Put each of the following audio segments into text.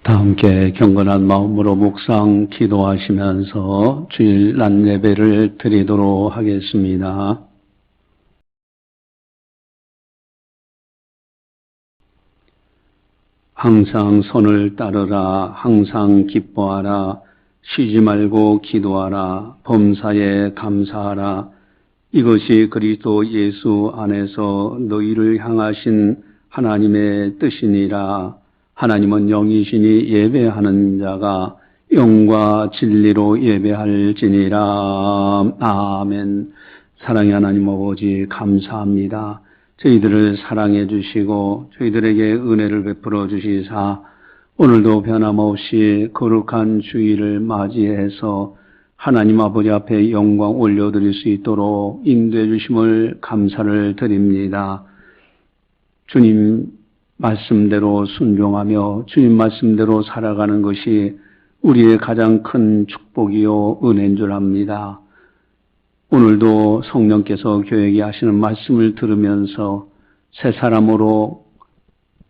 다 함께 경건한 마음으로 묵상 기도하시면서 주일 낮 예배를 드리도록 하겠습니다. 항상 선을 따르라. 항상 기뻐하라. 쉬지 말고 기도하라. 범사에 감사하라. 이것이 그리스도 예수 안에서 너희를 향하신 하나님의 뜻이니라. 하나님은 영이시니 예배하는 자가 영과 진리로 예배할지니라. 아멘. 사랑의 하나님 아버지 감사합니다. 저희들을 사랑해 주시고 저희들에게 은혜를 베풀어 주시사 오늘도 변함없이 거룩한 주일을 맞이해서 하나님 아버지 앞에 영광 올려드릴 수 있도록 인도해 주심을 감사를 드립니다. 주님 말씀대로 순종하며 주님 말씀대로 살아가는 것이 우리의 가장 큰 축복이요 은혜인 줄 압니다. 오늘도 성령께서 교회에 하시는 말씀을 들으면서 새 사람으로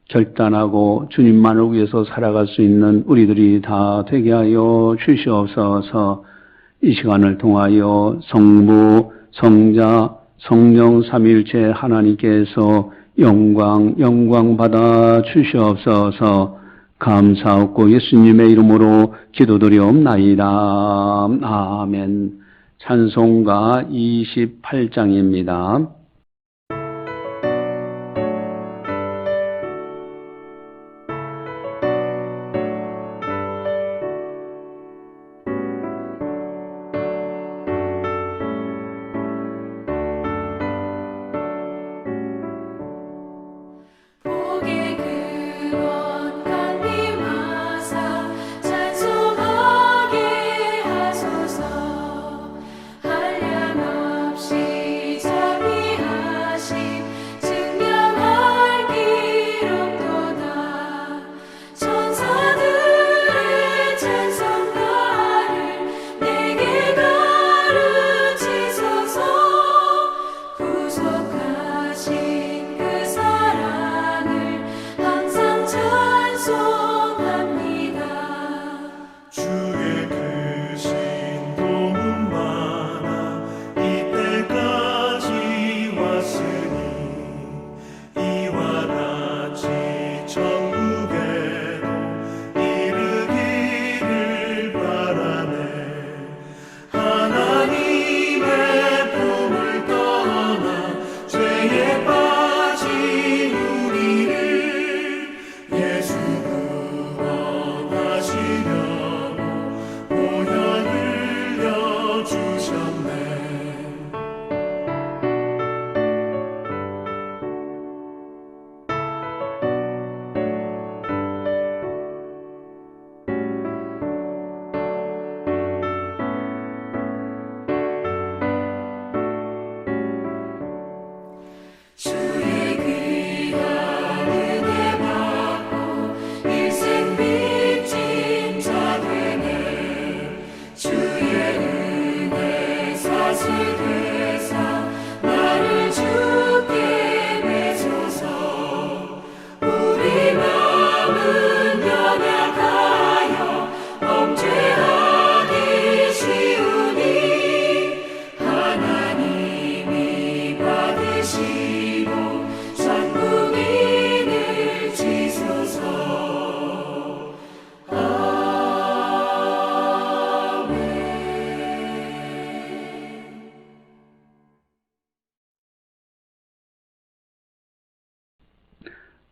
결단하고 주님만을 위해서 살아갈 수 있는 우리들이 다 되게 하여 주시옵소서. 이 시간을 통하여 성부, 성자, 성령 삼위일체 하나님께서 영광 받아 주시옵소서. 감사하고 예수님의 이름으로 기도드리옵나이다. 아멘. 찬송가 28장입니다.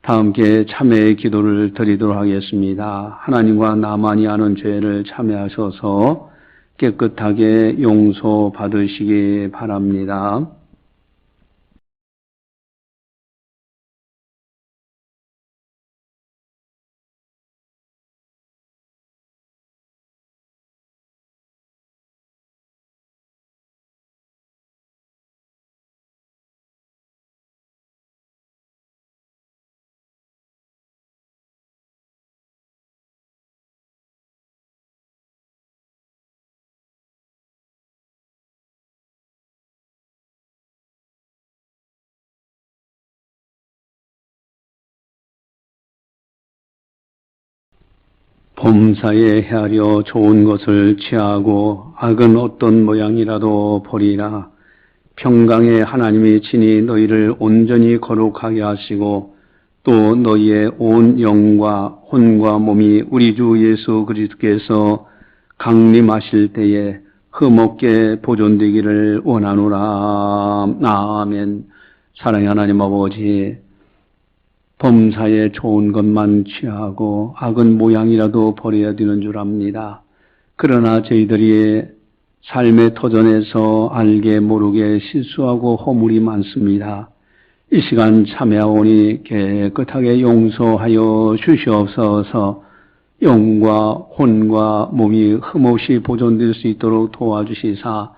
다 함께 참회의 기도를 드리도록 하겠습니다. 하나님과 나만이 아는 죄를 참회하셔서 깨끗하게 용서받으시기 바랍니다. 범사에 헤아려 좋은 것을 취하고 악은 어떤 모양이라도 버리라. 평강의 하나님이 친히 너희를 온전히 거룩하게 하시고 또 너희의 온 영과 혼과 몸이 우리 주 예수 그리스도께서 강림하실 때에 흠없게 보존되기를 원하노라. 아멘. 사랑의 하나님 아버지, 범사에 좋은 것만 취하고 악은 모양이라도 버려야 되는 줄 압니다. 그러나 저희들이 삶의 터전에서 알게 모르게 실수하고 허물이 많습니다. 이 시간 참여하오니 깨끗하게 용서하여 주시옵소서. 영과 혼과 몸이 흠없이 보존될 수 있도록 도와주시사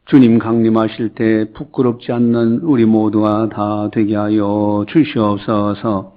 주님 강림하실 때 부끄럽지 않는 우리 모두가 다 되게 하여 주시옵소서.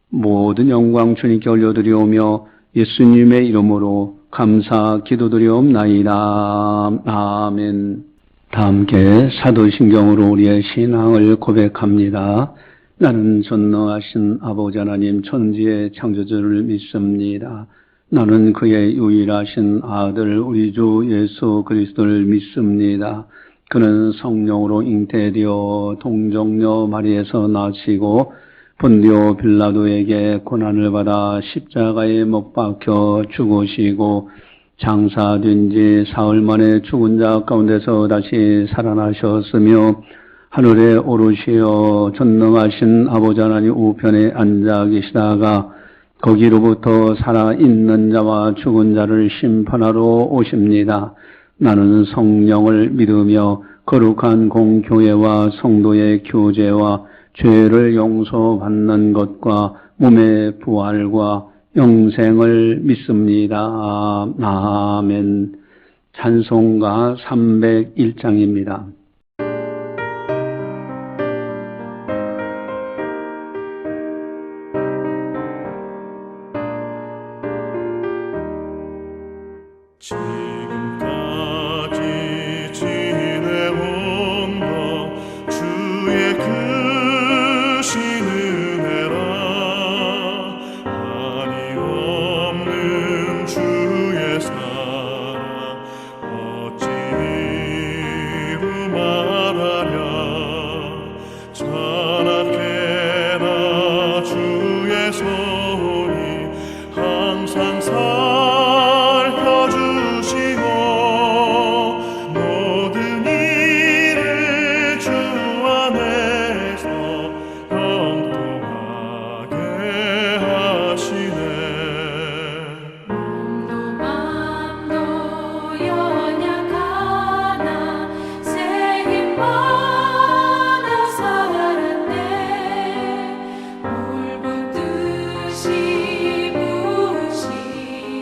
모든 영광 주님께 올려드리오며 예수님의 이름으로 감사 기도드리옵나이다. 아멘. 다 함께 사도신경으로 우리의 신앙을 고백합니다. 나는 전능하신 아버지 하나님 천지의 창조주를 믿습니다. 나는 그의 유일하신 아들 우리 주 예수 그리스도를 믿습니다. 그는 성령으로 잉태되어 동정녀 마리에서 나시고 본디오 빌라도에게 고난을 받아 십자가에 못 박혀 죽으시고 장사된 지 사흘 만에 죽은 자 가운데서 다시 살아나셨으며 하늘에 오르시어 전능하신 아버지 하나님 우편에 앉아 계시다가 거기로부터 살아있는 자와 죽은 자를 심판하러 오십니다. 나는 성령을 믿으며 거룩한 공교회와 성도의 교제와 죄를 용서받는 것과 몸의 부활과 영생을 믿습니다. 아멘. 찬송가 301장입니다. 지금까지 지내온 것 주의 크신 은혜라. 한이 없는 주의 사랑 어찌 이루 말하랴. 자나깨나 주의 손이 항상 살펴주시고 모든 일을 주 안에서 형통하게 하시네. 몸도 맘도 연약하나 새 힘 받아 살았네. 물 붓듯이 부으시고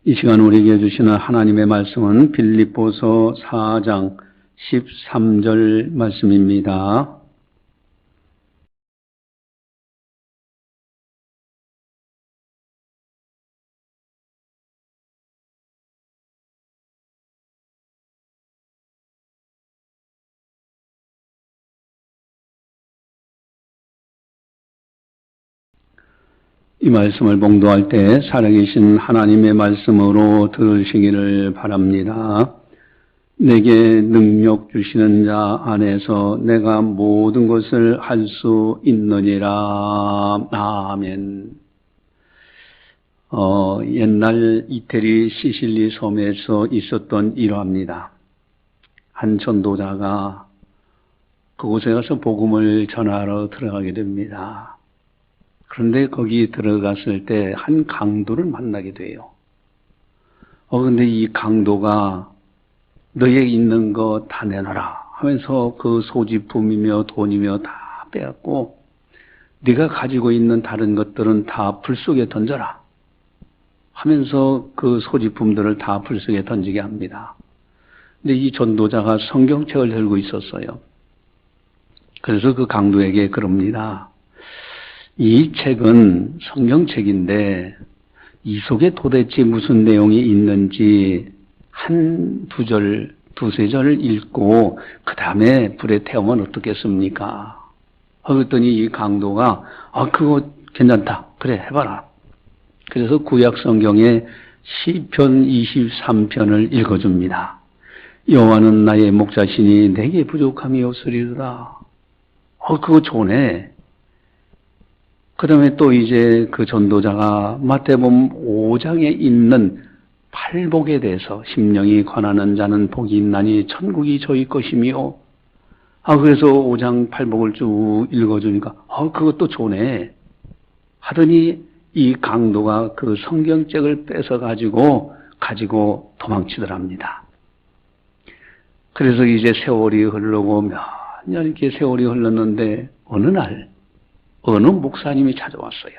이 시간 우리에게 주시는 하나님의 말씀은 빌립보서 4장 13절 말씀입니다. 이 말씀을 봉독할 때 살아계신 하나님의 말씀으로 들으시기를 바랍니다. 내게 능력 주시는 자 안에서 내가 모든 것을 할 수 있느니라. 아멘. 옛날 이태리 시실리 섬에서 있었던 일화입니다. 한 전도자가 그곳에 가서 복음을 전하러 들어가게 됩니다. 그런데 거기 들어갔을 때 한 강도를 만나게 돼요. 근데 이 강도가 너에 있는 거 다 내놔라 하면서 그 소지품이며 돈이며 다 빼앗고 네가 가지고 있는 다른 것들은 다 불 속에 던져라 하면서 그 소지품들을 다 불 속에 던지게 합니다. 근데 이 전도자가 성경책을 들고 있었어요. 그래서 그 강도에게 그럽니다. 이 책은 성경책인데 이 속에 도대체 무슨 내용이 있는지 한 두 절, 두세 절을 읽고 그 다음에 불에 태우면 어떻겠습니까? 그랬더니 이 강도가 그거 괜찮다. 그래 해봐라. 그래서 구약 성경의 시편 23편을 읽어줍니다. 여호와는 나의 목자시니 내게 부족함이 없으리로다. 그거 좋네. 그 다음에 또 이제 그 전도자가 마태복음 5장에 있는 팔복에 대해서 심령이 관하는 자는 복이 있나니 천국이 저희 것이며 그래서 5장 팔복을 쭉 읽어주니까 그것도 좋네 하더니 이 강도가 그 성경책을 뺏어가지고 도망치더랍니다. 그래서 이제 세월이 흐르고 몇 년 이렇게 세월이 흘렀는데 어느 날 어느 목사님이 찾아왔어요.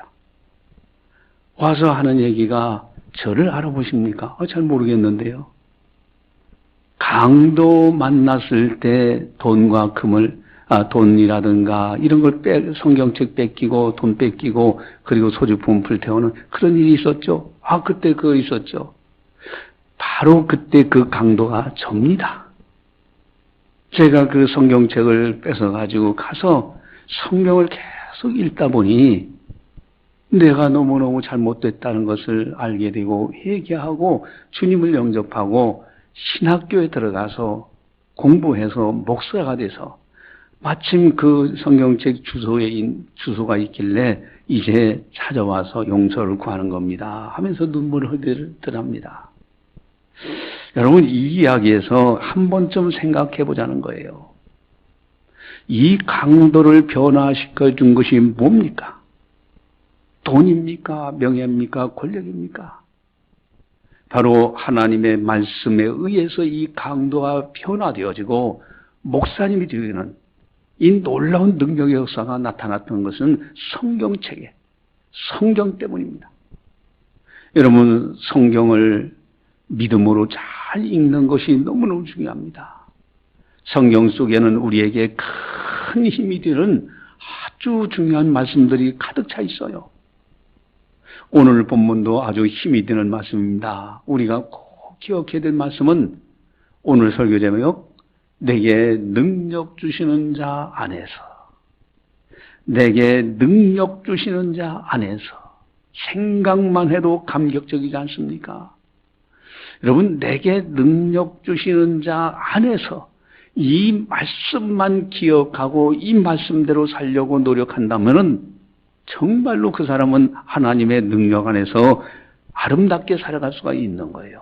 와서 하는 얘기가 저를 알아보십니까? 잘 모르겠는데요. 강도 만났을 때 돈과 금을, 돈이라든가 이런 걸 성경책 뺏기고 돈 뺏기고 그리고 소지품 불태우는 그런 일이 있었죠. 그때 그거 있었죠. 바로 그때 그 강도가 접니다. 제가 그 성경책을 뺏어가지고 가서 성경을 계속 읽다 보니 내가 너무너무 잘못됐다는 것을 알게 되고 회개하고 주님을 영접하고 신학교에 들어가서 공부해서 목사가 돼서 마침 그 성경책 주소가 있길래 이제 찾아와서 용서를 구하는 겁니다 하면서 눈물을 흘리더랍니다. 여러분 이 이야기에서 한 번쯤 생각해 보자는 거예요. 이 강도를 변화시켜 준 것이 뭡니까? 돈입니까? 명예입니까? 권력입니까? 바로 하나님의 말씀에 의해서 이 강도가 변화되어지고 목사님이 되는 이 놀라운 능력의 역사가 나타났던 것은 성경책에 성경 때문입니다. 여러분 성경을 믿음으로 잘 읽는 것이 너무너무 중요합니다. 성경 속에는 우리에게 큰 힘이 되는 아주 중요한 말씀들이 가득 차 있어요. 오늘 본문도 아주 힘이 되는 말씀입니다. 우리가 꼭 기억해야 될 말씀은 오늘 설교 제목 내게 능력 주시는 자 안에서 내게 능력 주시는 자 안에서 생각만 해도 감격적이지 않습니까? 여러분 내게 능력 주시는 자 안에서 이 말씀만 기억하고 이 말씀대로 살려고 노력한다면은 정말로 그 사람은 하나님의 능력 안에서 아름답게 살아갈 수가 있는 거예요.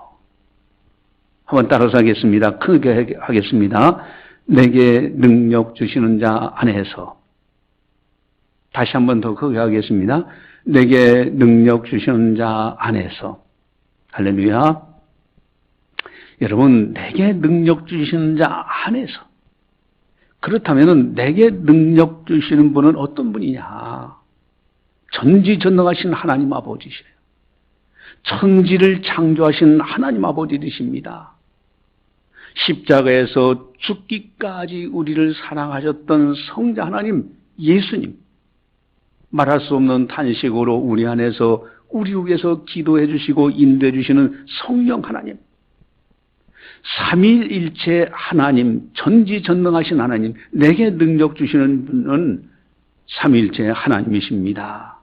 한번 따라서 하겠습니다. 크게 하겠습니다. 내게 능력 주시는 자 안에서. 다시 한번 더 크게 하겠습니다. 내게 능력 주시는 자 안에서. 할렐루야. 여러분, 내게 능력 주시는 자 안에서. 그렇다면 내게 능력 주시는 분은 어떤 분이냐? 전지전능하신 하나님 아버지시래요. 천지를 창조하신 하나님 아버지 되십니다. 십자가에서 죽기까지 우리를 사랑하셨던 성자 하나님 예수님, 말할 수 없는 탄식으로 우리 안에서 우리 위해서 기도해 주시고 인도해 주시는 성령 하나님, 삼위일체 하나님, 전지전능하신 하나님, 내게 능력 주시는 분은 삼위일체 하나님이십니다.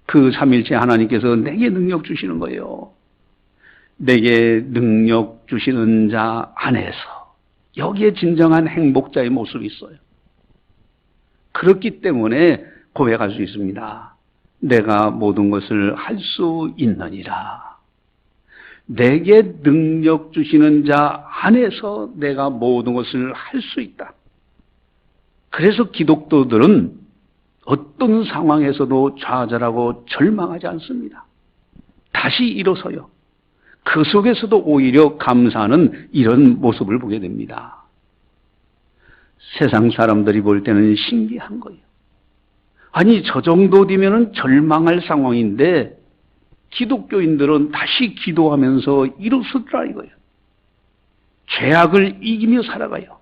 그 삼위일체 하나님께서 내게 능력 주시는 거예요. 내게 능력 주시는 자 안에서 여기에 진정한 행복자의 모습이 있어요. 그렇기 때문에 고백할 수 있습니다. 내가 모든 것을 할 수 있느니라. 내게 능력 주시는 자 안에서 내가 모든 것을 할 수 있다. 그래서 기독교들은 어떤 상황에서도 좌절하고 절망하지 않습니다. 다시 일어서요. 그 속에서도 오히려 감사하는 이런 모습을 보게 됩니다. 세상 사람들이 볼 때는 신기한 거예요. 아니, 저 정도 되면 절망할 상황인데 기독교인들은 다시 기도하면서 일어서더라 이거예요. 죄악을 이기며 살아가요.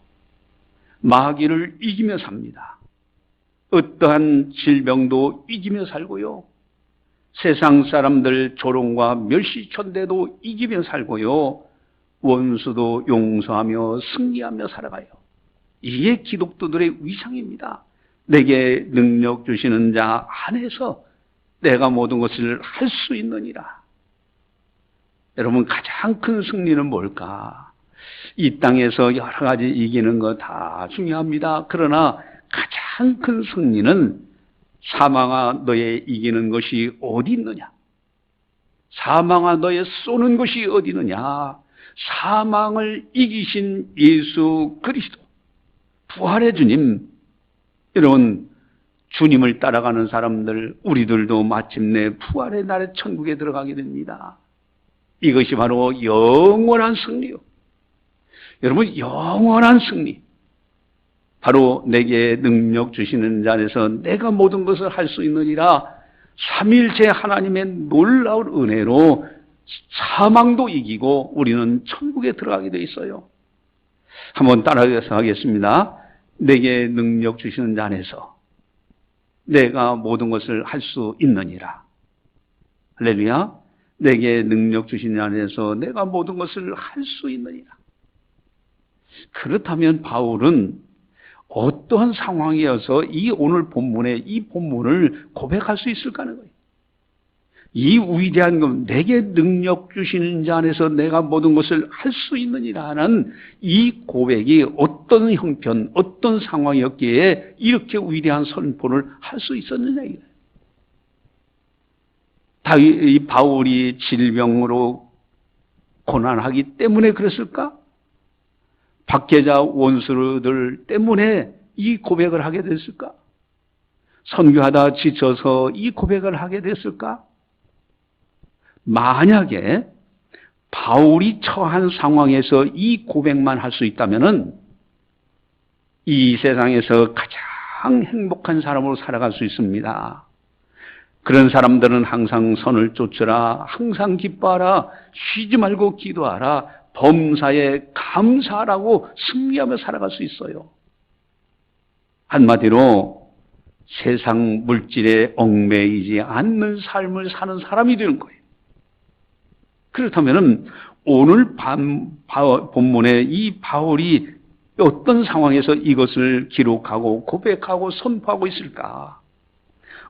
마귀를 이기며 삽니다. 어떠한 질병도 이기며 살고요. 세상 사람들 조롱과 멸시천대도 이기며 살고요. 원수도 용서하며 승리하며 살아가요. 이게 기독교들의 위상입니다. 내게 능력 주시는 자 안에서 내가 모든 것을 할 수 있느니라. 여러분, 가장 큰 승리는 뭘까? 이 땅에서 여러 가지 이기는 거 다 중요합니다. 그러나 가장 큰 승리는 사망아 너의 이기는 것이 어디 있느냐? 사망아 너의 쏘는 것이 어디 있느냐? 사망을 이기신 예수 그리스도, 부활의 주님. 여러분, 주님을 따라가는 사람들, 우리들도 마침내 부활의 날에 천국에 들어가게 됩니다. 이것이 바로 영원한 승리요. 여러분, 영원한 승리. 바로 내게 능력 주시는 자 안에서 내가 모든 것을 할 수 있느니라. 삼위일체 하나님의 놀라운 은혜로 사망도 이기고 우리는 천국에 들어가게 돼 있어요. 한번 따라해서 하겠습니다. 내게 능력 주시는 자 안에서 내가 모든 것을 할 수 있느니라. 할렐루야. 내게 능력 주시는 자 안에서 내가 모든 것을 할 수 있느니라. 그렇다면 바울은 어떠한 상황이어서 이 오늘 본문에 이 본문을 고백할 수 있을까 하는 거예요. 이 위대한 것, 내게 능력 주시는 자 안에서 내가 모든 것을 할 수 있느니라는 이 고백이 어떤 형편, 어떤 상황이었기에 이렇게 위대한 선포를 할 수 있었느냐 이거예요. 이 바울이 질병으로 고난하기 때문에 그랬을까? 박해자 원수들 때문에 이 고백을 하게 됐을까? 선교하다 지쳐서 이 고백을 하게 됐을까? 만약에 바울이 처한 상황에서 이 고백만 할 수 있다면은 이 세상에서 가장 행복한 사람으로 살아갈 수 있습니다. 그런 사람들은 항상 선을 쫓으라, 항상 기뻐하라, 쉬지 말고 기도하라, 범사에 감사하라고 승리하며 살아갈 수 있어요. 한마디로 세상 물질에 얽매이지 않는 삶을 사는 사람이 되는 거예요. 그렇다면 오늘 본문에 이 바울이 어떤 상황에서 이것을 기록하고 고백하고 선포하고 있을까?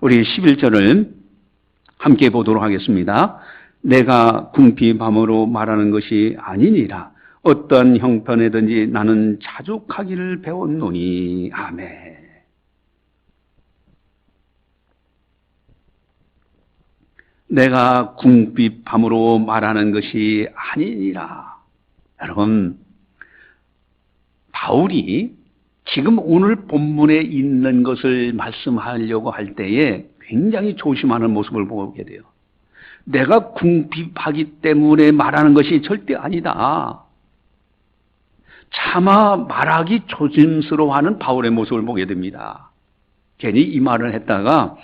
우리 11절을 함께 보도록 하겠습니다. 내가 궁핍함으로 말하는 것이 아니니라. 어떤 형편에든지 나는 자족하기를 배웠노니. 아멘. 내가 궁핍함으로 말하는 것이 아니니라. 여러분, 바울이 지금 오늘 본문에 있는 것을 말씀하려고 할 때에 굉장히 조심하는 모습을 보게 돼요. 내가 궁핍하기 때문에 말하는 것이 절대 아니다. 차마 말하기 조심스러워하는 바울의 모습을 보게 됩니다. 괜히 이 말을 했다가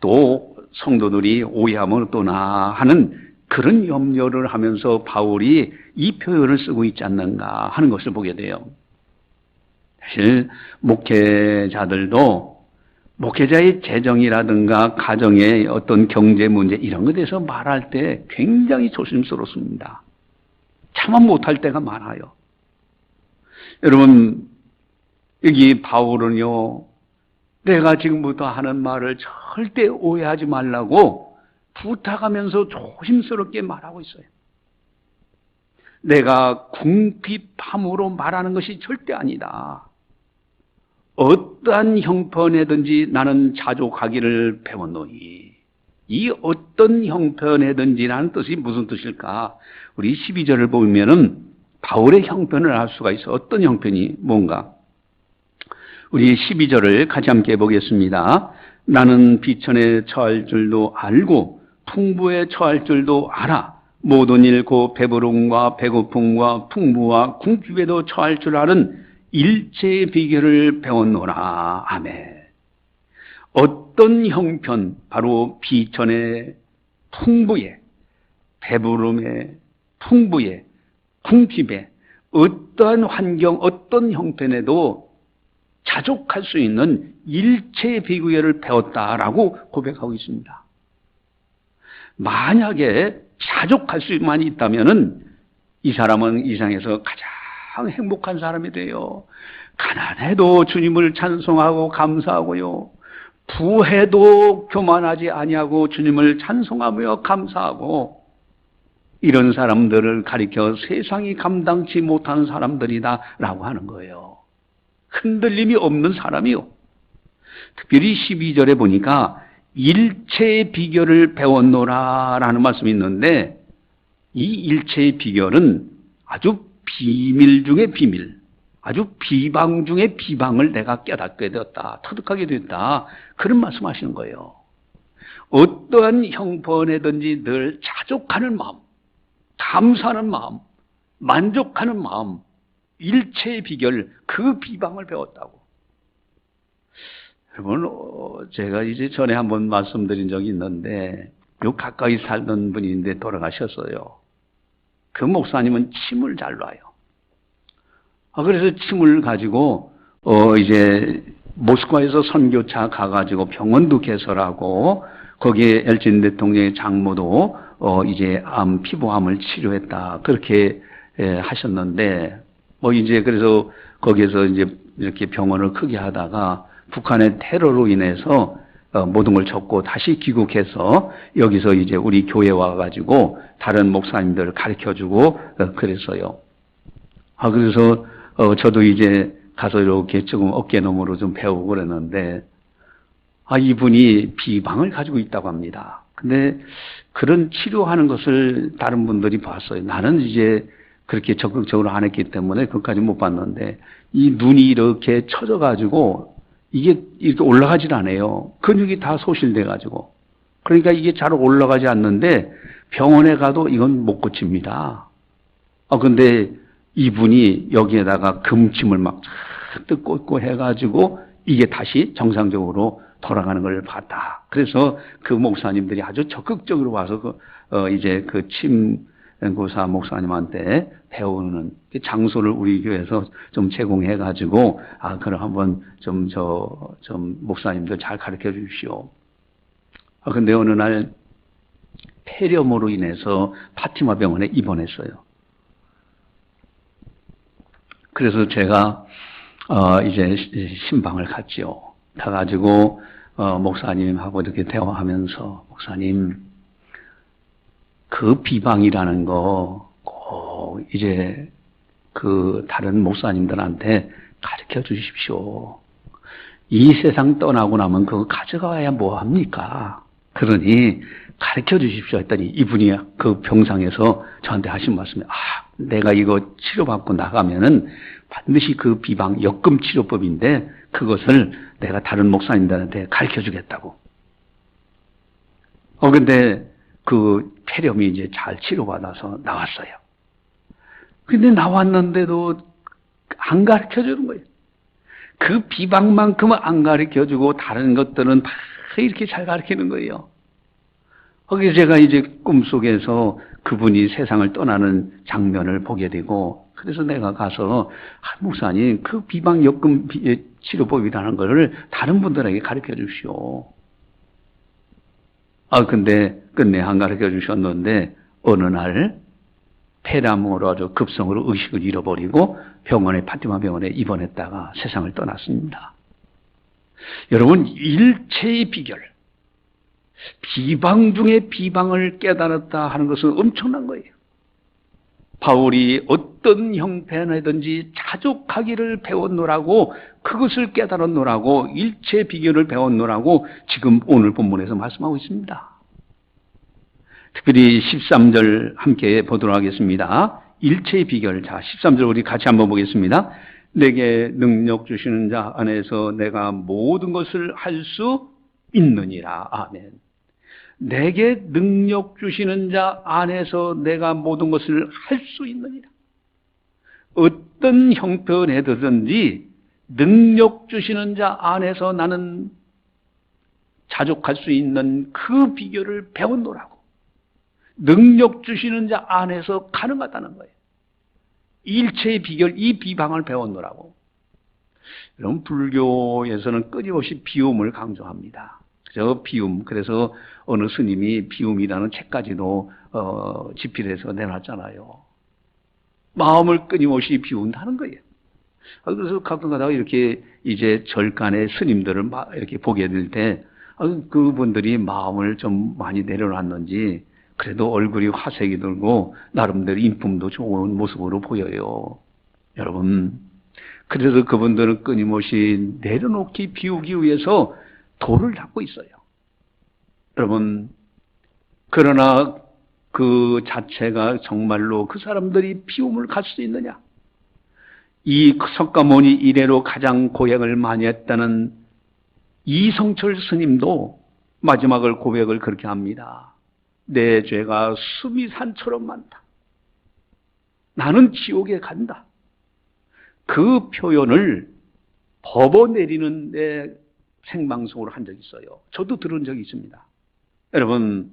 또 성도들이 오해하면 또나 하는 그런 염려를 하면서 바울이 이 표현을 쓰고 있지 않는가 하는 것을 보게 돼요. 사실 목회자들도 목회자의 재정이라든가 가정의 어떤 경제 문제 이런 것에 대해서 말할 때 굉장히 조심스럽습니다. 차마 못할 때가 많아요. 여러분, 여기 바울은요, 내가 지금부터 하는 말을 절대 오해하지 말라고 부탁하면서 조심스럽게 말하고 있어요. 내가 궁핍함으로 말하는 것이 절대 아니다. 어떠한 형편에든지 나는 자족하기를 배웠노니, 이 어떤 형편에든지라는 뜻이 무슨 뜻일까? 우리 12절을 보면은 바울의 형편을 알 수가 있어. 어떤 형편이 뭔가? 우리 12절을 같이 함께 보겠습니다. 나는 비천에 처할 줄도 알고 풍부에 처할 줄도 알아. 모든 일 곧 배부름과 배고픔과 풍부와 궁핍에도 처할 줄 아는 일체의 비결을 배웠노라. 아멘. 어떤 형편, 바로 비천의 풍부에, 배부름에, 풍부에, 궁핍에, 어떠한 환경, 어떤 형편에도 자족할 수 있는 일체의 비결을 배웠다라고 고백하고 있습니다. 만약에 자족할 수만 있다면은 이 사람은 이 세상에서 가장 행복한 사람이 돼요. 가난해도 주님을 찬송하고 감사하고요. 부해도 교만하지 아니하고 주님을 찬송하며 감사하고, 이런 사람들을 가리켜 세상이 감당치 못하는 사람들이다라고 하는 거예요. 흔들림이 없는 사람이요. 특별히 12절에 보니까 일체의 비결을 배웠노라라는 말씀이 있는데, 이 일체의 비결은 아주 비밀 중에 비밀, 아주 비방 중에 비방을 내가 깨닫게 되었다, 터득하게 됐다, 그런 말씀하시는 거예요. 어떠한 형편에든지 늘 자족하는 마음, 감사하는 마음, 만족하는 마음, 일체의 비결, 그 비방을 배웠다고. 여러분, 제가 이제 전에 한번 말씀드린 적이 있는데, 요 가까이 살던 분인데 돌아가셨어요. 그 목사님은 침을 잘 놔요. 그래서 침을 가지고, 이제, 모스크바에서 선교차 가가지고 병원도 개설하고, 거기에 엘진 대통령의 장모도, 이제 피부암을 치료했다. 그렇게 하셨는데, 이제 그래서 거기에서 이제 이렇게 병원을 크게 하다가 북한의 테러로 인해서 모든 걸 접고 다시 귀국해서 여기서 이제 우리 교회 와가지고 다른 목사님들을 가르쳐주고 그랬어요. 그래서 저도 이제 가서 이렇게 조금 어깨너머로 좀 배우고 그랬는데, 이분이 비방을 가지고 있다고 합니다. 근데 그런 치료하는 것을 다른 분들이 봤어요. 나는 이제 그렇게 적극적으로 안 했기 때문에 그것까지 못 봤는데, 이 눈이 이렇게 처져가지고 이게 이렇게 올라가질 않아요. 근육이 다 소실돼가지고. 그러니까 이게 잘 올라가지 않는데 병원에 가도 이건 못 고칩니다. 근데 이분이 여기에다가 금침을 막 잔뜩 꽂고 해가지고 이게 다시 정상적으로 돌아가는 걸 봤다. 그래서 그 목사님들이 아주 적극적으로 와서 이제 그 침구사 목사님한테 배우는 장소를 우리 교회에서 좀 제공해가지고, 그럼 한번 좀 목사님들 잘 가르쳐 주십시오. 근데 어느 날 폐렴으로 인해서 파티마 병원에 입원했어요. 그래서 제가 이제 신방을 갔지요. 가가지고 목사님하고 이렇게 대화하면서, 목사님, 그 비방이라는 거 꼭 이제 그 다른 목사님들한테 가르쳐 주십시오. 이 세상 떠나고 나면 그거 가져가야 뭐 합니까? 그러니 가르쳐 주십시오 했더니 이분이 그 병상에서 저한테 하신 말씀이, 내가 이거 치료받고 나가면은 반드시 그 비방 역금 치료법인데 그것을 내가 다른 목사님들한테 가르쳐 주겠다고. 근데 그 폐렴이 이제 잘 치료받아서 나왔어요. 근데 나왔는데도 안 가르쳐 주는 거예요. 그 비방만큼은 안 가르쳐 주고 다른 것들은 다 이렇게 잘 가르치는 거예요. 거기서 제가 이제 꿈속에서 그분이 세상을 떠나는 장면을 보게 되고, 그래서 내가 가서, 목사님, 그 비방역금 치료법이라는 것을 다른 분들에게 가르쳐 주시오. 근데 끝내 안 가르쳐 주셨는데, 어느 날, 폐렴으로 아주 급성으로 의식을 잃어버리고 파티마 병원에 입원했다가 세상을 떠났습니다. 여러분, 일체의 비결, 비방 중에 비방을 깨달았다 하는 것은 엄청난 거예요. 바울이 어떤 형편이든지 자족하기를 배웠노라고, 그것을 깨달았노라고, 일체 비결을 배웠노라고 지금 오늘 본문에서 말씀하고 있습니다. 특별히 13절 함께 보도록 하겠습니다. 일체의 비결. 자, 13절 우리 같이 한번 보겠습니다. 내게 능력 주시는 자 안에서 내가 모든 것을 할 수 있느니라. 아멘. 내게 능력 주시는 자 안에서 내가 모든 것을 할 수 있느니라. 어떤 형편에든지 능력 주시는 자 안에서 나는 자족할 수 있는 그 비결을 배웠노라고. 능력 주시는 자 안에서 가능하다는 거예요. 일체의 비결, 이 비방을 배웠노라고. 여러분, 불교에서는 끊임없이 비움을 강조합니다. 그래서 어느 스님이 비움이라는 책까지도 집필해서 내놨잖아요. 마음을 끊임없이 비운다는 거예요. 그래서 가끔 가다가 이렇게 이제 절간의 스님들을 이렇게 보게 될 때, 그분들이 마음을 좀 많이 내려놨는지 그래도 얼굴이 화색이 들고 나름대로 인품도 좋은 모습으로 보여요. 여러분, 그래서 그분들은 끊임없이 내려놓기 비우기 위해서 도를 닦고 있어요. 여러분, 그러나 그 자체가 정말로 그 사람들이 비움을 갈 수 있느냐? 이 석가모니 이래로 가장 고행을 많이 했다는 이성철 스님도 마지막을 고백을 그렇게 합니다. 내 죄가 수미산처럼 많다. 나는 지옥에 간다. 그 표현을 법어 내리는 데 생방송으로 한 적이 있어요. 저도 들은 적이 있습니다. 여러분,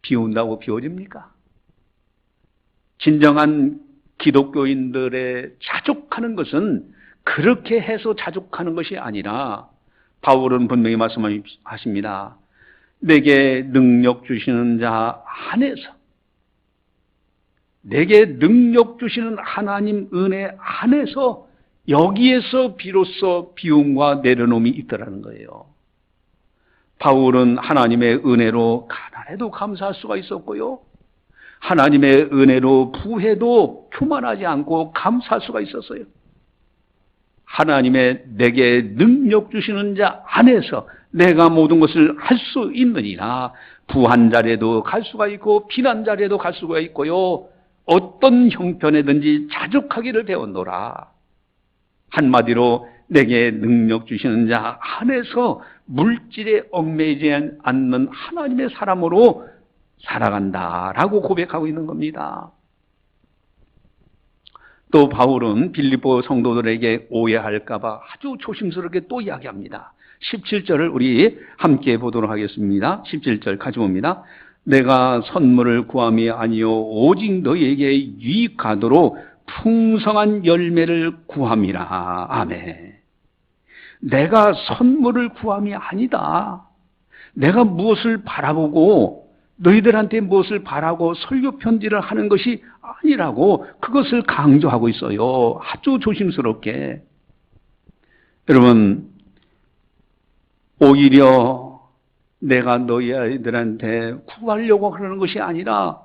비운다고 비워집니까? 진정한 기독교인들의 자족하는 것은 그렇게 해서 자족하는 것이 아니라 바울은 분명히 말씀하십니다. 내게 능력 주시는 자 안에서, 내게 능력 주시는 하나님 은혜 안에서, 여기에서 비로소 비움과 내려놓음이 있더라는 거예요. 바울은 하나님의 은혜로 가난해도 감사할 수가 있었고요, 하나님의 은혜로 부해도 교만하지 않고 감사할 수가 있었어요. 하나님의 내게 능력 주시는 자 안에서 내가 모든 것을 할 수 있느니라. 부한 자리에도 갈 수가 있고 피난 자리에도 갈 수가 있고요, 어떤 형편에든지 자족하기를 배웠노라. 한마디로 내게 능력 주시는 자 안에서 물질에 얽매이지 않는 하나님의 사람으로 살아간다라고 고백하고 있는 겁니다. 또 바울은 빌립보 성도들에게 오해할까봐 아주 조심스럽게 또 이야기합니다. 17절을 우리 함께 보도록 하겠습니다. 17절 같이 봅니다. 내가 선물을 구함이 아니요 오직 너희에게 유익하도록 풍성한 열매를 구함이라. 아멘. 내가 선물을 구함이 아니다. 내가 무엇을 바라보고 너희들한테 무엇을 바라고 설교 편지를 하는 것이 아니라고 그것을 강조하고 있어요. 아주 조심스럽게. 여러분, 오히려 내가 너희 아이들한테 구하려고 그러는 것이 아니라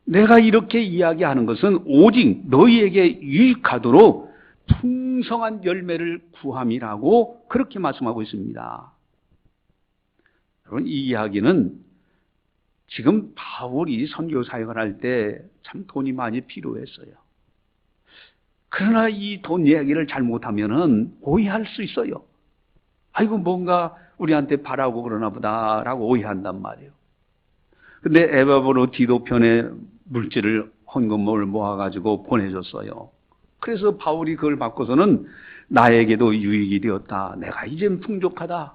내가 이렇게 이야기하는 것은 오직 너희에게 유익하도록 풍성한 열매를 구함이라고 그렇게 말씀하고 있습니다. 여러분, 이 이야기는 지금 바울이 선교 사역을 할 때 참 돈이 많이 필요했어요. 그러나 이 돈 이야기를 잘못하면은 오해할 수 있어요. 아이고, 뭔가 우리한테 바라고 그러나 보다라고 오해한단 말이에요. 근데 에바브로 디도편에 물질을 헌금을 모아가지고 보내줬어요. 그래서 바울이 그걸 받고서는 나에게도 유익이 되었다. 내가 이젠 풍족하다.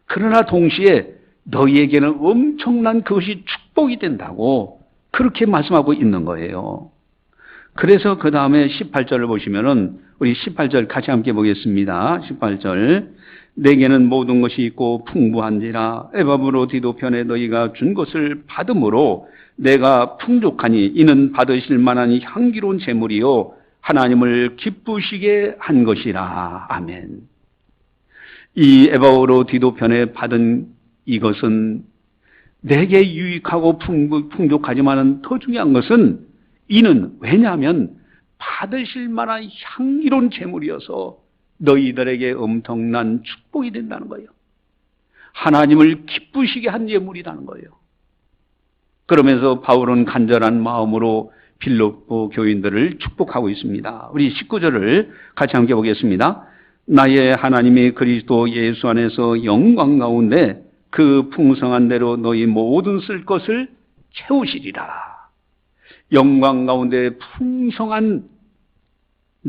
그러나 동시에 너희에게는 엄청난 그것이 축복이 된다고 그렇게 말씀하고 있는 거예요. 그래서 그 다음에 18절을 보시면은 우리 18절 같이 함께 보겠습니다. 18절. 내게는 모든 것이 있고 풍부한지라 에바브로 디도편에 너희가 준 것을 받음으로 내가 풍족하니 이는 받으실 만한 향기로운 제물이요 하나님을 기쁘시게 한 것이라. 아멘. 이 에바브로 디도편에 받은 이것은 내게 유익하고 풍족하지만은 더 중요한 것은 이는 왜냐하면 받으실 만한 향기로운 제물이어서 너희들에게 엄청난 축복이 된다는 거예요. 하나님을 기쁘시게 한 제물이라는 거예요. 그러면서 바울은 간절한 마음으로 빌립보 교인들을 축복하고 있습니다. 우리 19절을 같이 함께 보겠습니다. 나의 하나님이 그리스도 예수 안에서 영광 가운데 그 풍성한 대로 너희 모든 쓸 것을 채우시리라. 영광 가운데 풍성한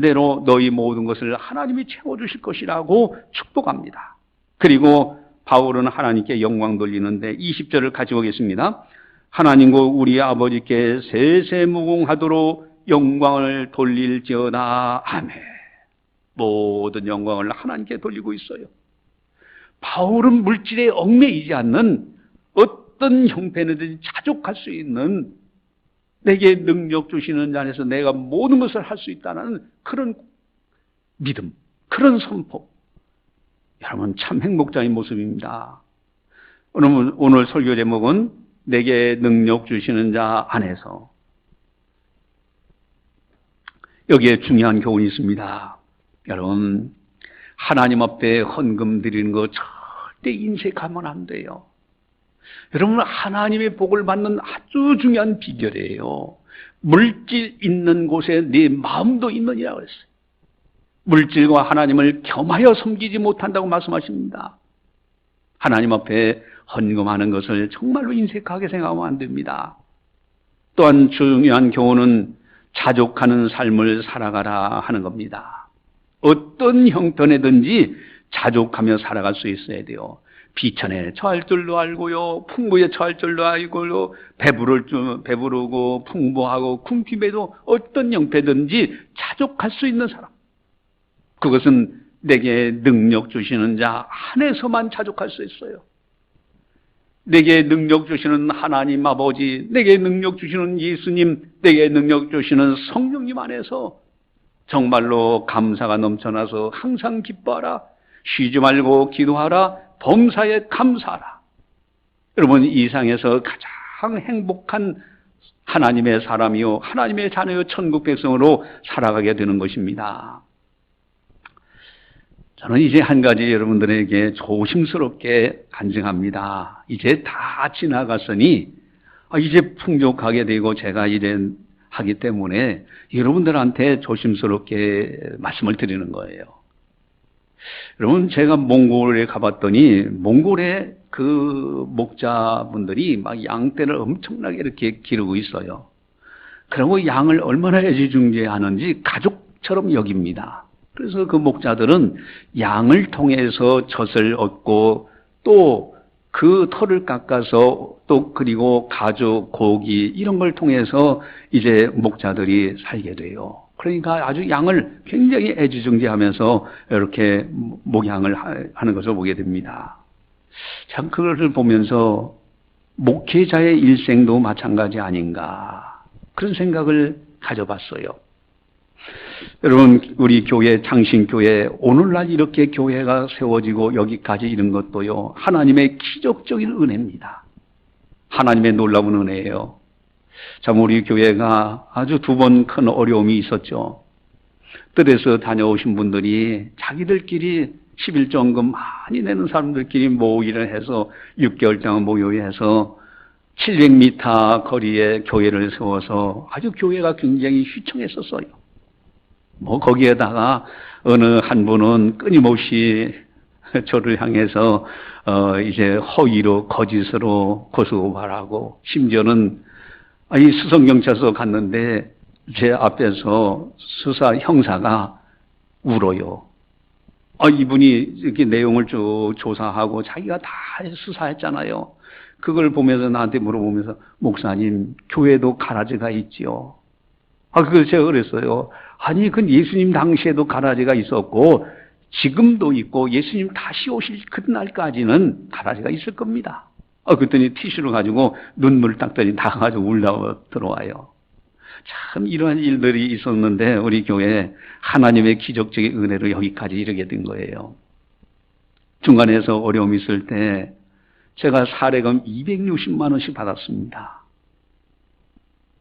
대로 너희 모든 것을 하나님이 채워주실 것이라고 축복합니다. 그리고 바울은 하나님께 영광 돌리는데 20절을 같이 보겠습니다. 하나님과 우리 아버지께 세세무궁하도록 영광을 돌릴지어다. 아멘. 모든 영광을 하나님께 돌리고 있어요. 바울은 물질에 얽매이지 않는 어떤 형편이든지 자족할 수 있는 내게 능력 주시는 자 안에서 내가 모든 것을 할 수 있다는 그런 믿음, 그런 선포. 여러분 참 행복자인 모습입니다. 오늘 설교 제목은 내게 능력 주시는 자 안에서. 여기에 중요한 교훈이 있습니다. 여러분 하나님 앞에 헌금 드리는 거 절대 인색하면 안 돼요. 여러분 하나님의 복을 받는 아주 중요한 비결이에요. 물질 있는 곳에 네 마음도 있느니라고 했어요. 물질과 하나님을 겸하여 섬기지 못한다고 말씀하십니다. 하나님 앞에 헌금하는 것을 정말로 인색하게 생각하면 안 됩니다. 또한 중요한 교훈은 자족하는 삶을 살아가라 하는 겁니다. 어떤 형편이든지 자족하며 살아갈 수 있어야 돼요. 비천에 처할 줄도 알고요, 풍부에 처할 줄도 알고요, 배부르고 풍부하고 궁핍에도 어떤 형편이든지 자족할 수 있는 사람. 그것은 내게 능력 주시는 자 안에서만 자족할 수 있어요. 내게 능력 주시는 하나님 아버지, 내게 능력 주시는 예수님, 내게 능력 주시는 성령님 안에서 정말로 감사가 넘쳐나서 항상 기뻐하라, 쉬지 말고 기도하라, 범사에 감사하라. 여러분 이 세상에서 가장 행복한 하나님의 사람이요 하나님의 자녀요 천국 백성으로 살아가게 되는 것입니다. 저는 이제 한 가지 여러분들에게 조심스럽게 간증합니다. 이제 다 지나갔으니 이제 풍족하게 되고 제가 이제 하기 때문에 여러분들한테 조심스럽게 말씀을 드리는 거예요. 여러분 제가 몽골에 가봤더니 몽골에 그 목자분들이 막 양떼를 엄청나게 이렇게 기르고 있어요. 그리고 양을 얼마나 애지중지하는지 가족처럼 여깁니다. 그래서 그 목자들은 양을 통해서 젖을 얻고 또 그 털을 깎아서 또 그리고 가죽, 고기 이런 걸 통해서 이제 목자들이 살게 돼요. 그러니까 아주 양을 굉장히 애지중지하면서 이렇게 목양을 하는 것을 보게 됩니다. 참 그것을 보면서 목회자의 일생도 마찬가지 아닌가 그런 생각을 가져봤어요. 여러분 우리 교회 장신교회 오늘날 이렇게 교회가 세워지고 여기까지 이런 것도요 하나님의 기적적인 은혜입니다. 하나님의 놀라운 은혜예요. 참 우리 교회가 아주 두 번 큰 어려움이 있었죠. 뜰에서 다녀오신 분들이 자기들끼리 11조헌금 많이 내는 사람들끼리 모의를 해서 6개월 동안 모여해서 700m 거리에 교회를 세워서 아주 교회가 굉장히 휘청했었어요. 거기에다가 어느 한 분은 끊임없이 저를 향해서 이제 허위로 거짓으로 고소고발하고 심지어는 이 수성경찰서 갔는데 제 앞에서 수사 형사가 울어요. 이분이 이렇게 내용을 쭉 조사하고 자기가 다 수사했잖아요. 그걸 보면서 나한테 물어보면서, 목사님, 교회도 가라지가 있지요. 그걸 제가 그랬어요. 아니, 그 예수님 당시에도 가라지가 있었고, 지금도 있고, 예수님 다시 오실 그날까지는 가라지가 있을 겁니다. 그랬더니 티슈를 가지고 눈물 닦더니 다 가지고 울다 들어와요. 참 이러한 일들이 있었는데 우리 교회에 하나님의 기적적인 은혜로 여기까지 이르게 된 거예요. 중간에서 어려움이 있을 때 제가 사례금 260만 원씩 받았습니다.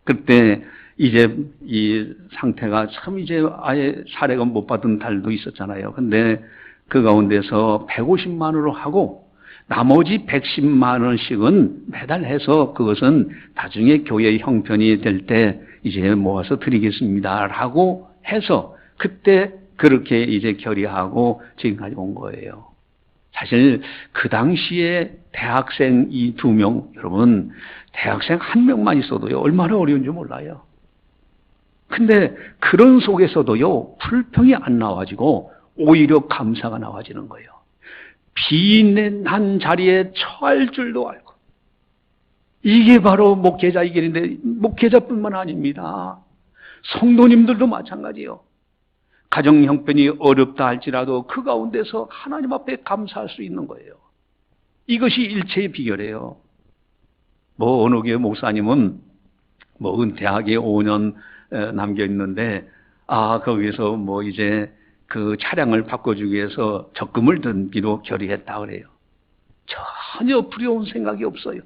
그때 이제 이 상태가 참 이제 아예 사례금 못 받은 달도 있었잖아요. 근데 그 가운데서 150만 원으로 하고 나머지 110만 원씩은 매달 해서 그것은 나중에 교회 형편이 될 때 이제 모아서 드리겠습니다. 라고 해서 그때 그렇게 이제 결의하고 지금까지 온 거예요. 사실 그 당시에 대학생 이 2명, 여러분, 대학생 1명만 있어도요, 얼마나 어려운지 몰라요. 근데 그런 속에서도요, 불평이 안 나와지고 오히려 감사가 나와지는 거예요. 비난 자리에 처할 줄도 알고. 이게 바로 목회자의 길인데, 목회자뿐만 아닙니다. 성도님들도 마찬가지예요. 가정 형편이 어렵다 할지라도 그 가운데서 하나님 앞에 감사할 수 있는 거예요. 이것이 일체의 비결이에요. 어느 교회 목사님은 은퇴하기에 5년 남겨 있는데, 거기서 이제 그 차량을 바꿔주기 위해서 적금을 든기로 결의했다 그래요. 전혀 두려운 생각이 없어요.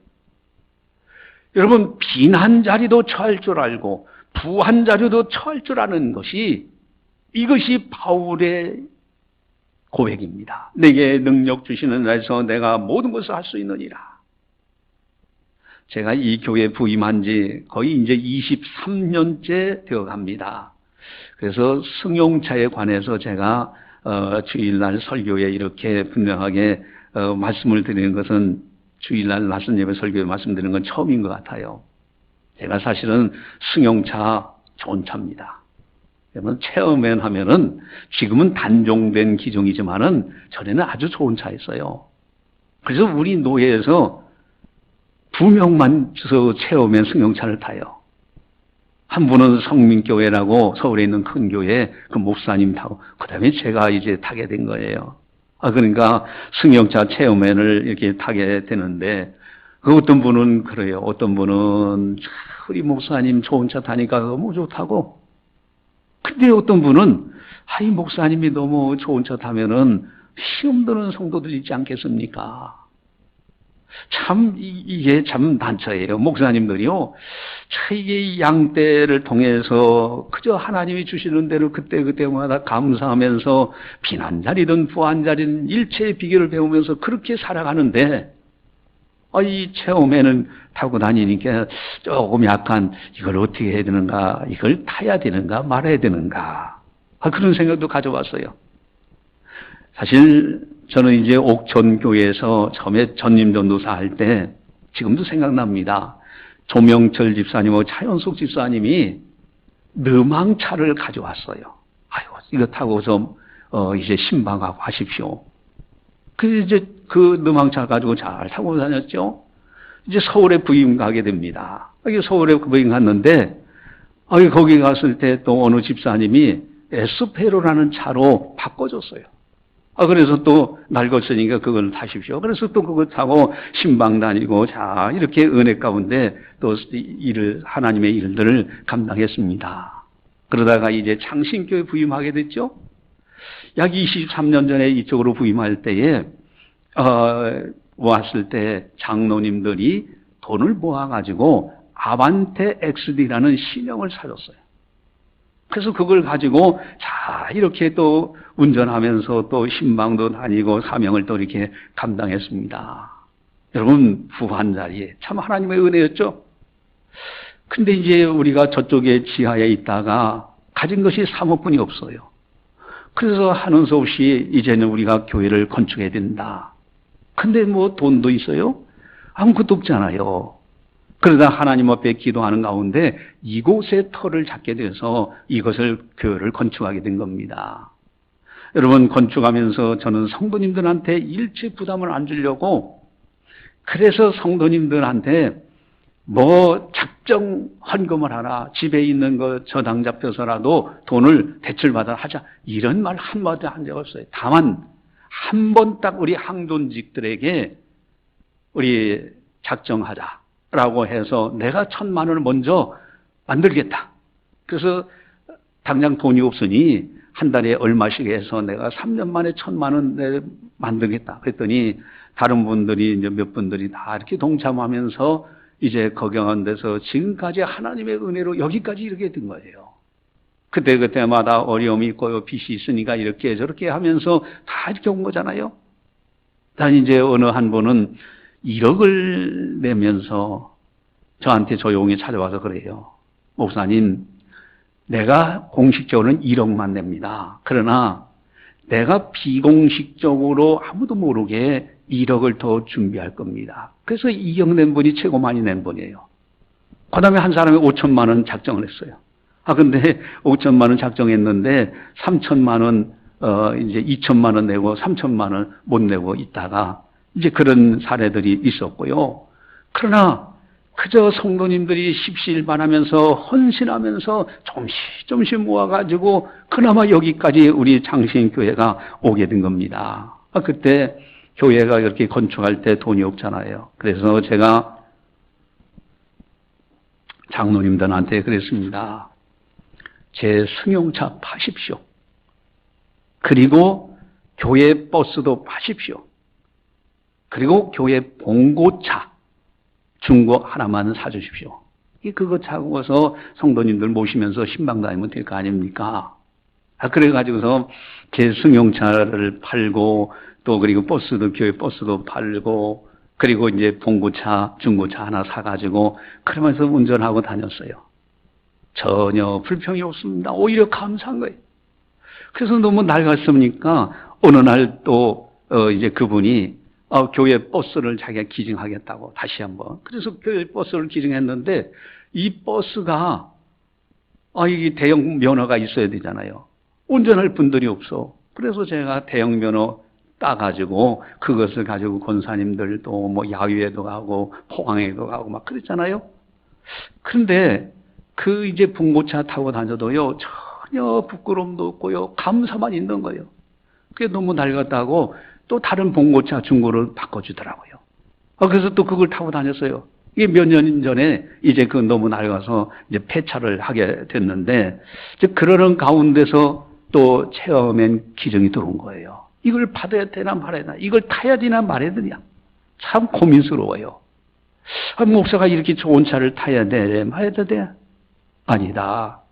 여러분, 빈한 자리도 처할 줄 알고 부한 자리도 처할 줄 아는 것이, 이것이 바울의 고백입니다. 내게 능력 주시는 자에서 내가 모든 것을 할 수 있느니라. 제가 이 교회 부임한 지 거의 이제 23년째 되어 갑니다. 그래서 승용차에 관해서 제가 주일날 설교에 이렇게 분명하게 말씀을 드리는 것은, 주일날 낮은 예배 설교에 말씀드리는 건 처음인 것 같아요. 제가 사실은 승용차 좋은 차입니다. 여러분, 체험엔 하면은 지금은 단종된 기종이지만은 전에는 아주 좋은 차였어요. 그래서 우리 노예에서 2명만 체험엔 승용차를 타요. 한 분은 성민교회라고 서울에 있는 큰 교회 그 목사님 타고, 그 다음에 제가 이제 타게 된 거예요. 그러니까 승용차 체험회를 이렇게 타게 되는데, 그 어떤 분은 그래요. 어떤 분은 우리 목사님 좋은 차 타니까 너무 좋다고. 근데 어떤 분은 이 목사님이 너무 좋은 차 타면은 시험 드는 성도들 있지 않겠습니까? 참 이게 참 단처예요. 목사님들이요, 이게 양떼를 통해서 그저 하나님이 주시는 대로 그때마다 감사하면서 빈한 자리든 부한 자리든 일체의 비결을 배우면서 그렇게 살아가는데, 이 체험에는 타고 다니니까 조금 약간 이걸 어떻게 해야 되는가, 이걸 타야 되는가 말아야 되는가, 그런 생각도 가져왔어요. 사실 저는 이제 옥천교회에서 처음에 전임전도사 할 때 지금도 생각납니다. 조명철 집사님하고 차연숙 집사님이 느망차를 가져왔어요. 이거 타고서 이제 신방하고 하십시오. 그래서 이제 그 느망차 가지고 잘 타고 다녔죠. 이제 서울에 부임 가게 됩니다. 서울에 부임 갔는데, 거기 갔을 때 또 어느 집사님이 에스페로라는 차로 바꿔줬어요. 그래서 또 낡았으니까 그걸 타십시오. 그래서 또 그거 타고 신방 다니고, 자, 이렇게 은혜 가운데 또 하나님의 일들을 감당했습니다. 그러다가 이제 창신교회 부임하게 됐죠. 약 23년 전에 이쪽으로 부임할 때에, 왔을 때 장로님들이 돈을 모아가지고 아반떼 XD라는 신형을 사줬어요. 그래서 그걸 가지고 자, 이렇게 또 운전하면서 또 신방도 다니고 사명을 또 이렇게 감당했습니다. 여러분, 부한 자리에 참 하나님의 은혜였죠. 근데 이제 우리가 저쪽에 지하에 있다가 가진 것이 3억뿐이 없어요. 그래서 하는 수 없이 이제는 우리가 교회를 건축해야 된다. 근데 돈도 있어요? 아무것도 없잖아요. 그러다 하나님 앞에 기도하는 가운데 이곳에 터를 잡게 돼서 이것을 교회를 건축하게 된 겁니다. 여러분, 건축하면서 저는 성도님들한테 일체 부담을 안 주려고, 그래서 성도님들한테 뭐 작정 헌금을 하라, 집에 있는 거 저당 잡혀서라도 돈을 대출받아 하자, 이런 말 한마디 한 적 없어요. 다만 한 번 딱 우리 항돈직들에게 우리 작정하자라고 해서 내가 1,000만 원을 먼저 만들겠다. 그래서 당장 돈이 없으니 한 달에 얼마씩 해서 내가 3년 만에 1,000만 원 만들겠다. 그랬더니 다른 분들이, 이제 몇 분들이 다 이렇게 동참하면서 이제 거경한 데서 지금까지 하나님의 은혜로 여기까지 이렇게 된 거예요. 그때마다 어려움이 있고요, 빚이 있으니까 이렇게 저렇게 하면서 다 이렇게 온 거잖아요. 단 이제 어느 한 분은 1억을 내면서 저한테 조용히 찾아와서 그래요. 목사님, 내가 공식적으로는 1억만 냅니다. 그러나 내가 비공식적으로 아무도 모르게 1억을 더 준비할 겁니다. 그래서 2억 낸 분이 최고 많이 낸 분이에요. 그 다음에 한 사람이 5천만 원 작정을 했어요. 근데 5천만 원 작정했는데 3천만 원, 이제 2천만 원 내고 3천만 원 못 내고 있다가 이제 그런 사례들이 있었고요. 그러나 그저 성도님들이 십시일반하면서 헌신하면서 조금씩 모아가지고 그나마 여기까지 우리 장신교회가 오게 된 겁니다. 그때 교회가 이렇게 건축할 때 돈이 없잖아요. 그래서 제가 장로님들한테 그랬습니다. 제 승용차 파십시오. 그리고 교회 버스도 파십시오. 그리고 교회 봉고차 중고 하나만 사주십시오. 그거 차고서 성도님들 모시면서 신방 다니면 될 거 아닙니까? 그래가지고서 제 승용차를 팔고 또 그리고 버스도, 교회 버스도 팔고 그리고 이제 봉고차, 중고차 하나 사가지고 그러면서 운전하고 다녔어요. 전혀 불평이 없습니다. 오히려 감사한 거예요. 그래서 너무 낡았으니까 어느 날 또 이제 그분이 교회 버스를 자기가 기증하겠다고 다시 한번. 그래서 교회 버스를 기증했는데 이 버스가 이게 대형 면허가 있어야 되잖아요. 운전할 분들이 없어. 그래서 제가 대형 면허 따가지고 그것을 가지고 권사님들도 뭐 야유회도 가고 포항회도 가고 막 그랬잖아요. 그런데 그 이제 봉고차 타고 다녀도요 전혀 부끄러움도 없고요 감사만 있는 거예요. 그게 너무 낡았다고 또 다른 봉고차 중고를 바꿔주더라고요. 그래서 또 그걸 타고 다녔어요. 이게 몇 년 전에 이제 그 너무 낡아서 이제 폐차를 하게 됐는데 이제 그러는 가운데서 또 체험엔 기증이 들어온 거예요. 이걸 받아야 되나 말아야 되나, 이걸 타야 되나 말아야 되냐, 참 고민스러워요. 목사가 이렇게 좋은 차를 타야 돼, 말아야 돼? 아니다.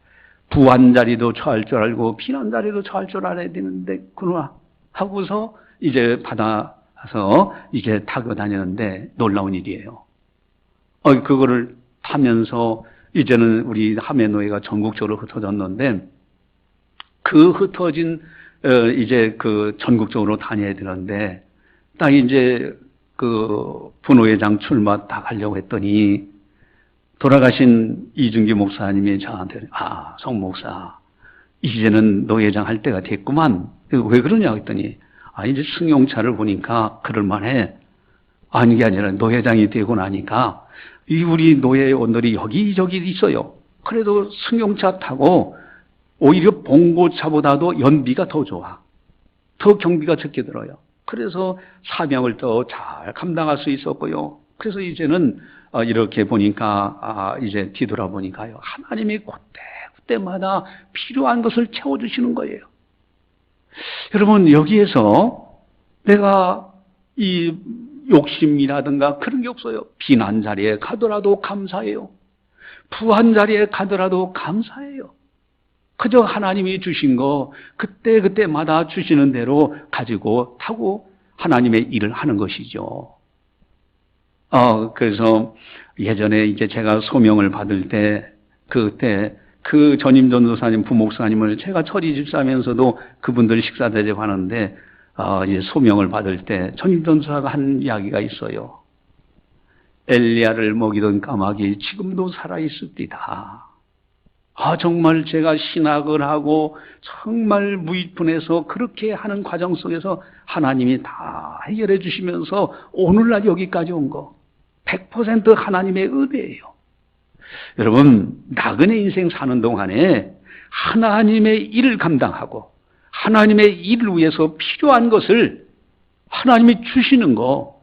부한 자리도 처할 줄 알고 피난 자리도 처할 줄 알아야 되는데 그러나 하고서 이제 받아서 이게 타고 다니는데 놀라운 일이에요. 그거를 타면서 이제는 우리 하매노예가 전국적으로 흩어졌는데 그 흩어진 이제 그 전국적으로 다녀야 되는데 딱 이제 그 부노회장 출마 딱 하려고 했더니 돌아가신 이준기 목사님이 저한테 성 목사 이제는 노회장 할 때가 됐구만. 왜 그러냐 했더니 이제 승용차를 보니까 그럴만해. 아니 게 아니라 노회장이 되고 나니까 이 우리 노회원들이 여기저기 있어요. 그래도 승용차 타고 오히려 봉고차보다도 연비가 더 좋아. 더 경비가 적게 들어요. 그래서 사명을 더 잘 감당할 수 있었고요. 그래서 이제는 이렇게 보니까 이제 뒤돌아보니까요. 하나님이 그때마다 필요한 것을 채워주시는 거예요. 여러분 여기에서 내가 이 욕심이라든가 그런 게 없어요. 빈한 자리에 가더라도 감사해요. 부한 자리에 가더라도 감사해요. 그저 하나님이 주신 거 그때마다 주시는 대로 가지고 타고 하나님의 일을 하는 것이죠. 그래서 예전에 이제 제가 소명을 받을 때 그때 그 전임 전도사님 부목사님을 제가 처리 집사면서도 그분들 식사 대접하는데 이제 소명을 받을 때 전임 전도사가 한 이야기가 있어요. 엘리야를 먹이던 까마귀 지금도 살아있을디다. 정말 제가 신학을 하고 정말 무익분해서 그렇게 하는 과정 속에서 하나님이 다 해결해 주시면서 오늘날 여기까지 온 거 100% 하나님의 은혜예요. 여러분, 나그네 인생 사는 동안에 하나님의 일을 감당하고 하나님의 일을 위해서 필요한 것을 하나님이 주시는 거,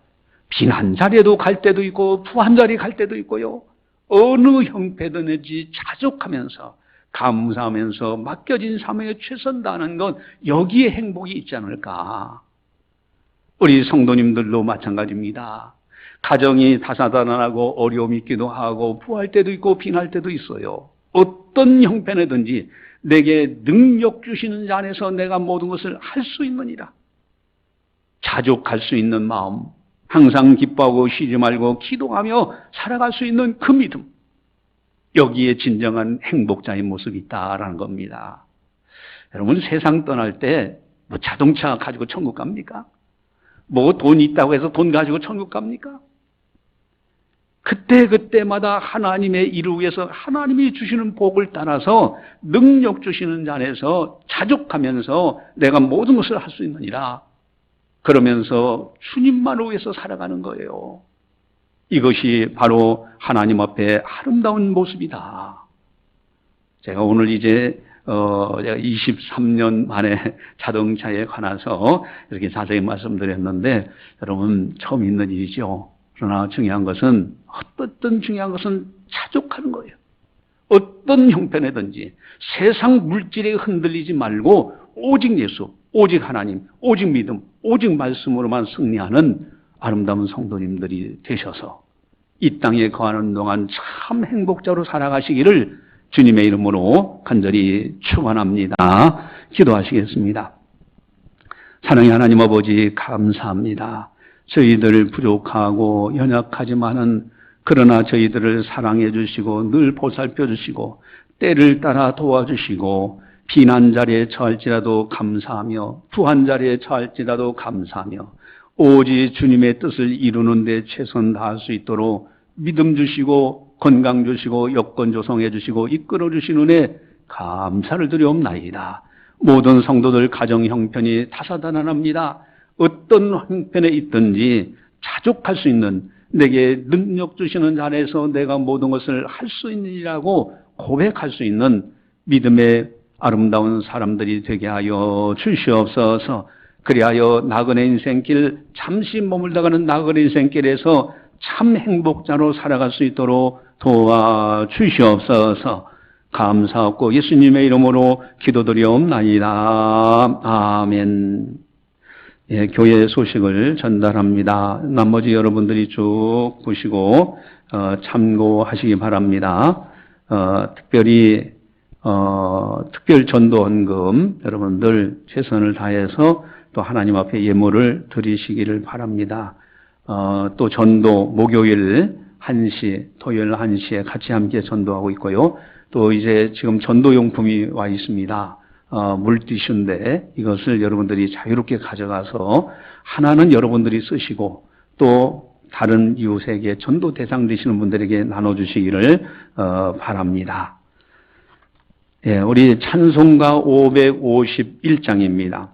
빈한 자리에도 갈 때도 있고 부한 자리에 갈 때도 있고요. 어느 형편이든지 자족하면서 감사하면서 맡겨진 사명에 최선 다하는 건 여기에 행복이 있지 않을까. 우리 성도님들도 마찬가지입니다. 가정이 다사다난하고 어려움이 있기도 하고 부할 때도 있고 빈할 때도 있어요. 어떤 형편이든지 내게 능력 주시는 자 안에서 내가 모든 것을 할 수 있느니라. 자족할 수 있는 마음, 항상 기뻐하고 쉬지 말고 기도하며 살아갈 수 있는 그 믿음, 여기에 진정한 행복자의 모습이 있다라는 겁니다. 여러분, 세상 떠날 때 뭐 자동차 가지고 천국 갑니까? 뭐 돈 있다고 해서 돈 가지고 천국 갑니까? 그때마다 하나님의 일을 위해서 하나님이 주시는 복을 따라서 능력 주시는 자 안에서 자족하면서 내가 모든 것을 할 수 있느니라. 그러면서 주님만을 위해서 살아가는 거예요. 이것이 바로 하나님 앞에 아름다운 모습이다. 제가 오늘 이제 23년 만에 자동차에 관해서 이렇게 자세히 말씀드렸는데 여러분, 처음 있는 일이죠. 그러나 중요한 것은 어떤 중요한 것은 자족하는 거예요. 어떤 형편이든지 세상 물질에 흔들리지 말고 오직 예수, 오직 하나님, 오직 믿음, 오직 말씀으로만 승리하는 아름다운 성도님들이 되셔서 이 땅에 거하는 동안 참 행복자로 살아가시기를 주님의 이름으로 간절히 축원합니다. 기도하시겠습니다. 사랑의 하나님 아버지, 감사합니다. 저희들 부족하고 연약하지만은 그러나 저희들을 사랑해 주시고 늘 보살펴 주시고 때를 따라 도와주시고 빈한 자리에 처할지라도 감사하며 부한 자리에 처할지라도 감사하며 오직 주님의 뜻을 이루는 데 최선 다할 수 있도록 믿음 주시고 건강 주시고 여건 조성해 주시고 이끌어 주시는 은혜 감사를 드리옵나이다. 모든 성도들 가정 형편이 다사다난합니다. 어떤 형편에 있든지 자족할 수 있는, 내게 능력 주시는 자 안에서 내가 모든 것을 할 수 있느니라고 고백할 수 있는 믿음의 아름다운 사람들이 되게 하여 주시옵소서. 그리하여 나그네 인생길, 잠시 머물다가는 나그네 인생길에서 참 행복자로 살아갈 수 있도록 도와주시옵소서. 감사하고 예수님의 이름으로 기도드리옵나이다. 아멘. 예, 교회 소식을 전달합니다. 나머지 여러분들이 쭉 보시고 참고하시기 바랍니다. 특별히 특별 전도헌금 여러분들 최선을 다해서 또 하나님 앞에 예물을 드리시기를 바랍니다. 또 전도 목요일 1시, 토요일 1시에 같이 함께 전도하고 있고요. 또 이제 지금 전도용품이 와 있습니다. 물티슈인데 이것을 여러분들이 자유롭게 가져가서 하나는 여러분들이 쓰시고 또 다른 이웃에게 전도 대상 되시는 분들에게 나눠주시기를 바랍니다. 예, 우리 찬송가 551장입니다.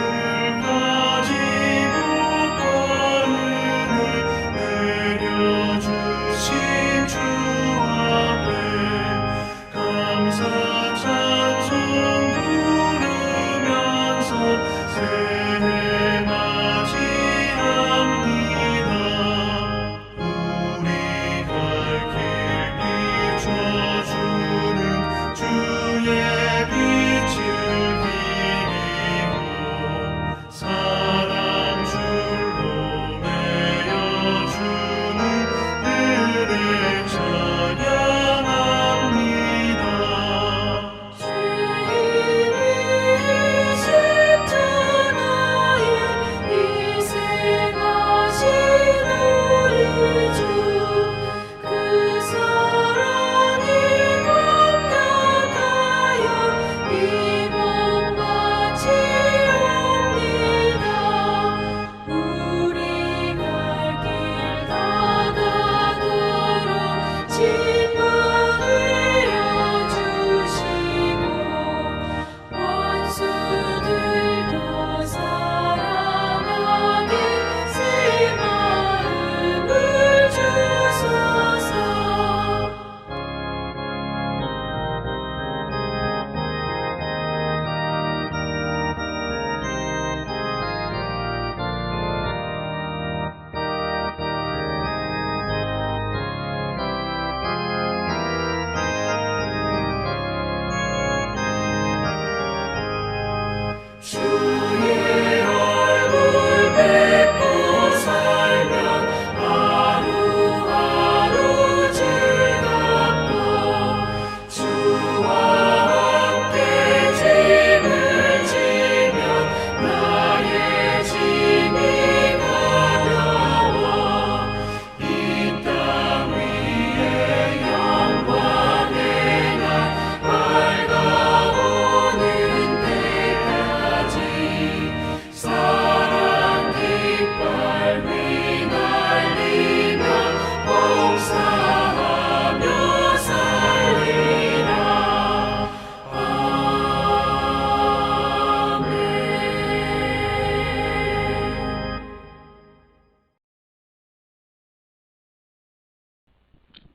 오늘까지 복과 은혜 내려주신 주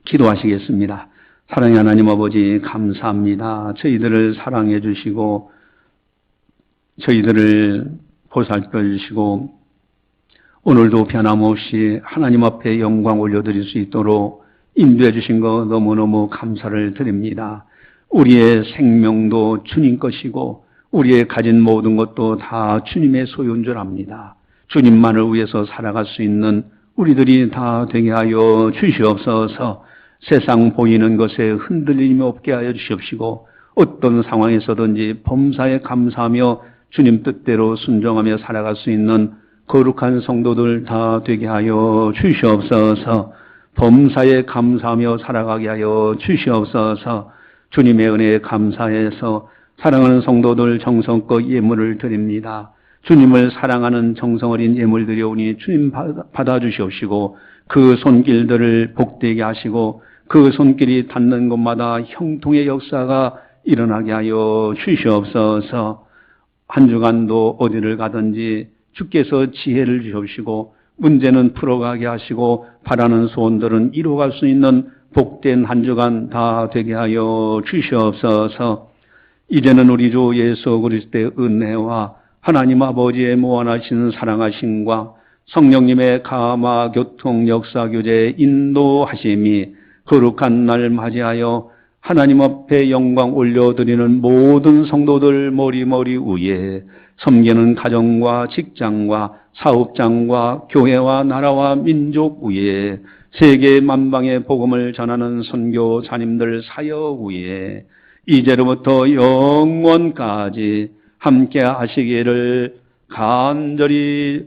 기도하시겠습니다. 사랑의 하나님 아버지, 감사합니다. 저희들을 사랑해 주시고 저희들을 보살펴 주시고 오늘도 변함없이 하나님 앞에 영광 올려드릴 수 있도록 인도해 주신 것 너무너무 감사를 드립니다. 우리의 생명도 주님 것이고 우리의 가진 모든 것도 다 주님의 소유인 줄 압니다. 주님만을 위해서 살아갈 수 있는 우리들이 다 되게 하여 주시옵소서. 세상 보이는 것에 흔들림이 없게 하여 주시옵시고 어떤 상황에서든지 범사에 감사하며 주님 뜻대로 순종하며 살아갈 수 있는 거룩한 성도들 다 되게 하여 주시옵소서. 범사에 감사하며 살아가게 하여 주시옵소서. 주님의 은혜에 감사해서 사랑하는 성도들 정성껏 예물을 드립니다. 주님을 사랑하는 정성 어린 예물 드려오니 주님 받아주시옵시고 그 손길들을 복되게 하시고 그 손길이 닿는 곳마다 형통의 역사가 일어나게 하여 주시옵소서. 한 주간도 어디를 가든지 주께서 지혜를 주시옵시고 문제는 풀어가게 하시고 바라는 소원들은 이루어갈 수 있는 복된 한 주간 다 되게 하여 주시옵소서. 이제는 우리 주 예수 그리스도의 은혜와 하나님 아버지의 무한하신 사랑하심과 성령님의 감화 교통 역사 교제 인도하심이 거룩한 날 맞이하여 하나님 앞에 영광 올려드리는 모든 성도들 머리 위에 섬기는 가정과 직장과 사업장과 교회와 나라와 민족 위에 세계 만방의 복음을 전하는 선교사님들 사역 위에 이제로부터 영원까지 함께 하시기를 간절히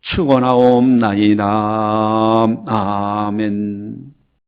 축원하옵나이다. 아멘.